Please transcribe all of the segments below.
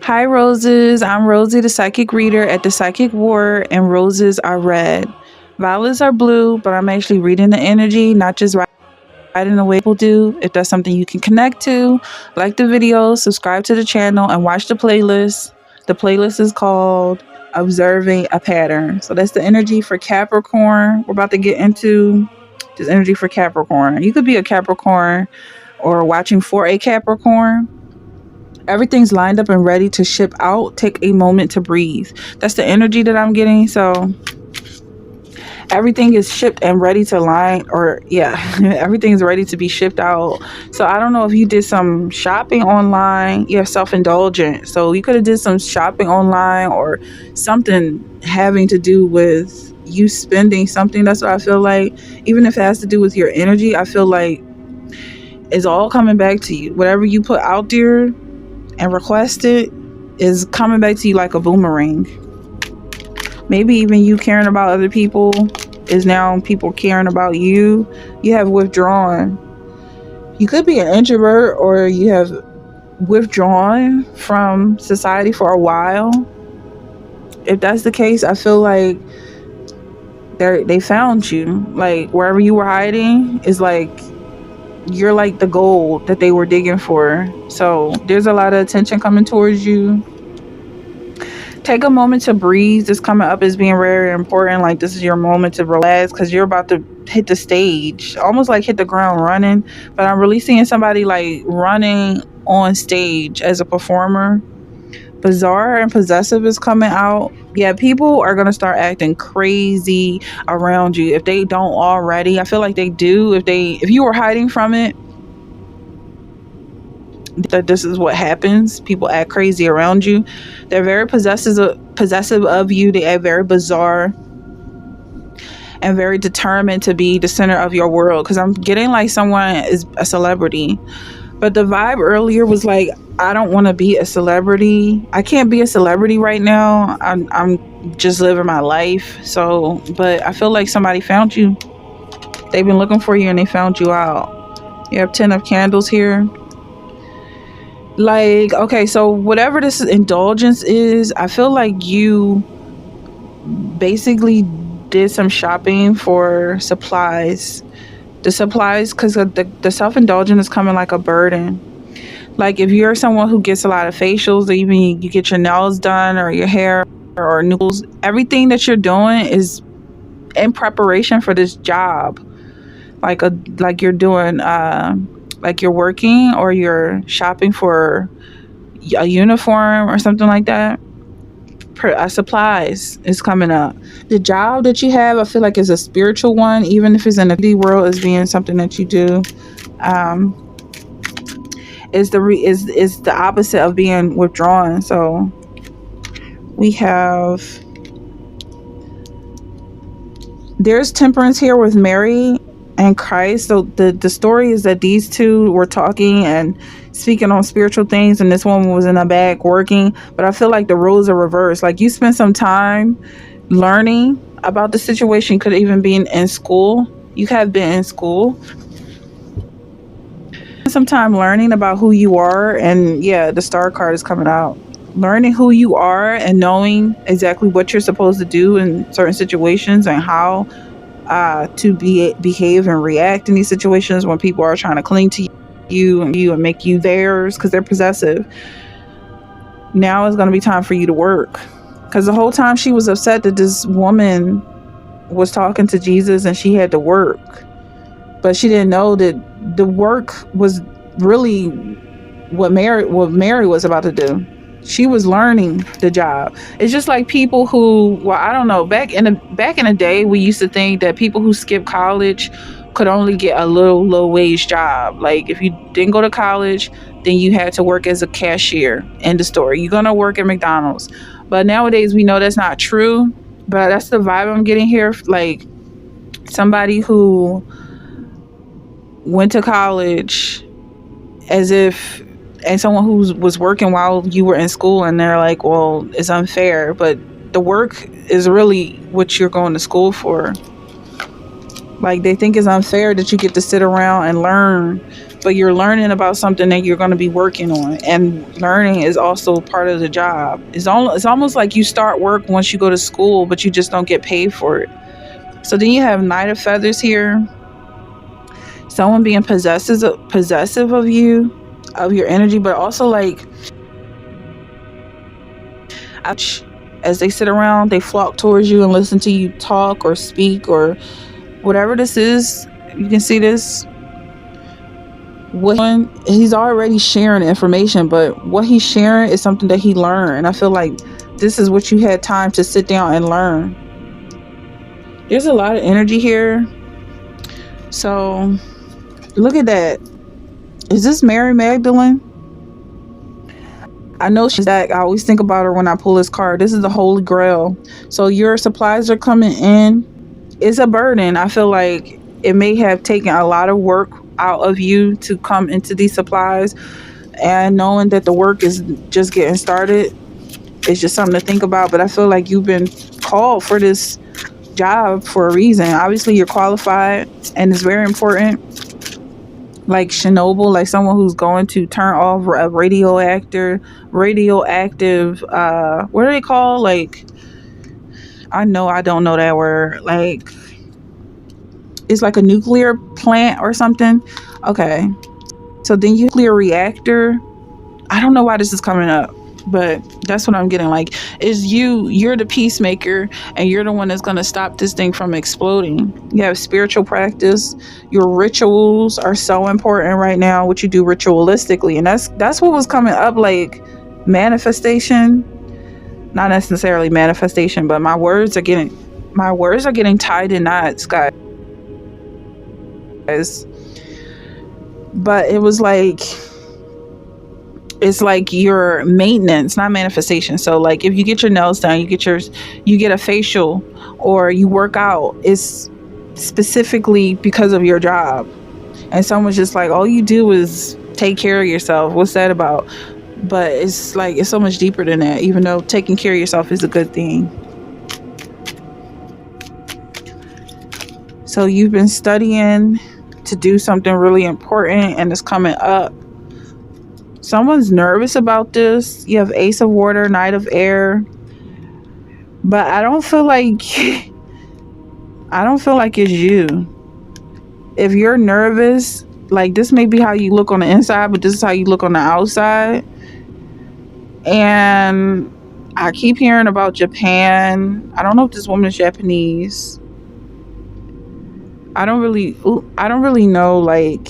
Hi, Roses. I'm Rosie, the psychic reader at the Psychic War, and roses are red. Violets are blue, but I'm actually reading the energy, not just writing the way people do. If that's something you can connect to, like the video, subscribe to the channel, and watch the playlist. The playlist is called Observing a Pattern. So that's the energy for Capricorn. We're about to get into this energy for Capricorn. You could be a Capricorn or watching for a Capricorn. Everything's lined up and ready to ship out. Take a moment to breathe. That's the energy that I'm getting. So everything is shipped and ready to line, or yeah, everything's ready to be shipped out. So I don't know if you did some shopping online. You're self-indulgent, so you could have did some shopping online or something having to do with you spending something. That's what I feel like. Even if it has to do with your energy, I feel like it's all coming back to you. Whatever you put out there and requested is coming back to you like a boomerang. Maybe even you caring about other people is now people caring about you. You have withdrawn. You could be an introvert, or you have withdrawn from society for a while. If that's the case, I feel like they found you. Like wherever you were hiding is like you're like the gold that they were digging for. So there's a lot of attention coming towards you. Take a moment to breathe. This coming up is being very important. Like this is your moment to relax, because you're about to hit the stage, almost like hit the ground running. But I'm really seeing somebody like running on stage as a performer. Bizarre and possessive is coming out. Yeah, people are gonna start acting crazy around you if they don't already. I feel like they do. If you were hiding from it, that this is what happens. People act crazy around you. They're very possessive of you. They act very bizarre and very determined to be the center of your world, because I'm getting like someone is a celebrity. But the vibe earlier was like, I don't want to be a celebrity. I can't be a celebrity right now. I'm just living my life. So, but I feel like somebody found you. They've been looking for you and they found you out. You have 10 of candles here. Like, okay, so whatever this indulgence is, I feel like you basically did some shopping for supplies. The supplies, because the self-indulgence is coming like a burden. Like if you're someone who gets a lot of facials, or even you get your nails done or your hair or noodles, everything that you're doing is in preparation for this job. Like you're doing like you're working or you're shopping for a uniform or something like that. Supplies is coming up. The job that you have, I feel like, is a spiritual one, even if it's in the world, as being something that you do. Is the opposite of being withdrawn. So we have, there's temperance here with Mary and Christ. So the story is that these two were talking and speaking on spiritual things, and this woman was in the back working. But I feel like the roles are reversed. Like you spent some time learning about the situation. Could even be in school. You have been in school. Some time learning about who you are, and yeah, the star card is coming out. Learning who you are and knowing exactly what you're supposed to do in certain situations, and how to behave and react in these situations when people are trying to cling to you and make you theirs because they're possessive. Now is going to be time for you to work, because the whole time she was upset that this woman was talking to Jesus and she had to work, but she didn't know that the work was really what Mary was about to do. She was learning the job. It's just like people who, well, I don't know, back in the day, we used to think that people who skipped college could only get a low wage job. Like if you didn't go to college, then you had to work as a cashier in the store. You're gonna work at McDonald's. But nowadays we know that's not true. But that's the vibe I'm getting here. Like somebody who went to college and someone who was working while you were in school, and they're like, well, it's unfair, but the work is really what you're going to school for. Like they think it's unfair that you get to sit around and learn, but you're learning about something that you're going to be working on, and learning is also part of the job. It's almost like you start work once you go to school, but you just don't get paid for it. So then you have Knight of Feathers here. Someone being possessive of you, of your energy, but also like as they sit around, they flock towards you and listen to you talk or speak or whatever this is. You can see this. He's already sharing information, but what he's sharing is something that he learned. And I feel like this is what you had time to sit down and learn. There's a lot of energy here. So look at that. Is this Mary Magdalene? I know she's back. I always think about her when I pull this card. This is the Holy Grail. So your supplies are coming in. It's a burden. I feel like it may have taken a lot of work out of you to come into these supplies, and knowing that the work is just getting started, it's just something to think about. But I feel like you've been called for this job for a reason. Obviously you're qualified, and it's very important. Like Chernobyl, like someone who's going to turn off a radioactive what are they called? Like, I don't know that word. Like, it's like a nuclear plant or something. Okay. So then nuclear reactor. I don't know why this is coming up, but that's what I'm getting. Like, is you're the peacemaker, and you're the one that's going to stop this thing from exploding. You have spiritual practice. Your rituals are so important right now, what you do ritualistically. And that's what was coming up, like manifestation. Not necessarily manifestation, but my words are getting tied in knots, guys. But it was like, it's like your maintenance, not manifestation. So like if you get your nails done, you get a facial, or you work out, it's specifically because of your job. And someone's just like, all you do is take care of yourself. What's that about? But it's like, it's so much deeper than that, even though taking care of yourself is a good thing. So you've been studying to do something really important, and it's coming up. Someone's nervous about this. You have Ace of Water, Knight of Air. But I don't feel like it's you. If you're nervous, like, this may be how you look on the inside, but this is how you look on the outside. And I keep hearing about Japan. I don't know if this woman is Japanese. I don't really know like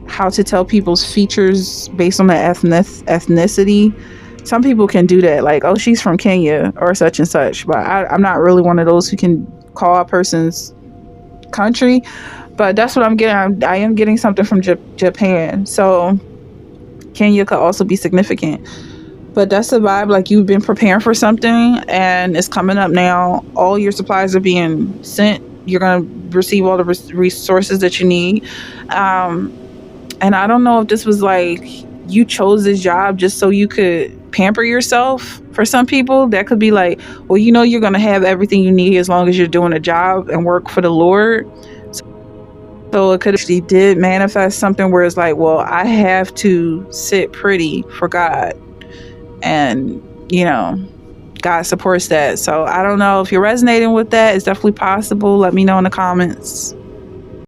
how to tell people's features based on the ethnicity. Some people can do that, like, oh, she's from Kenya or such and such, but I'm not really one of those who can call a person's country. But that's what I'm getting. I am getting something from Japan. So Kenya could also be significant. But that's the vibe. Like, you've been preparing for something, and it's coming up now. All your supplies are being sent. You're going to receive all the resources that you need. And I don't know if this was like, you chose this job just so you could pamper yourself. For some people, that could be like, well, you're going to have everything you need as long as you're doing a job and work for the Lord. So it could actually did manifest something where it's like, well, I have to sit pretty for God. And, God supports that. So I don't know if you're resonating with that. It's definitely possible. Let me know in the comments.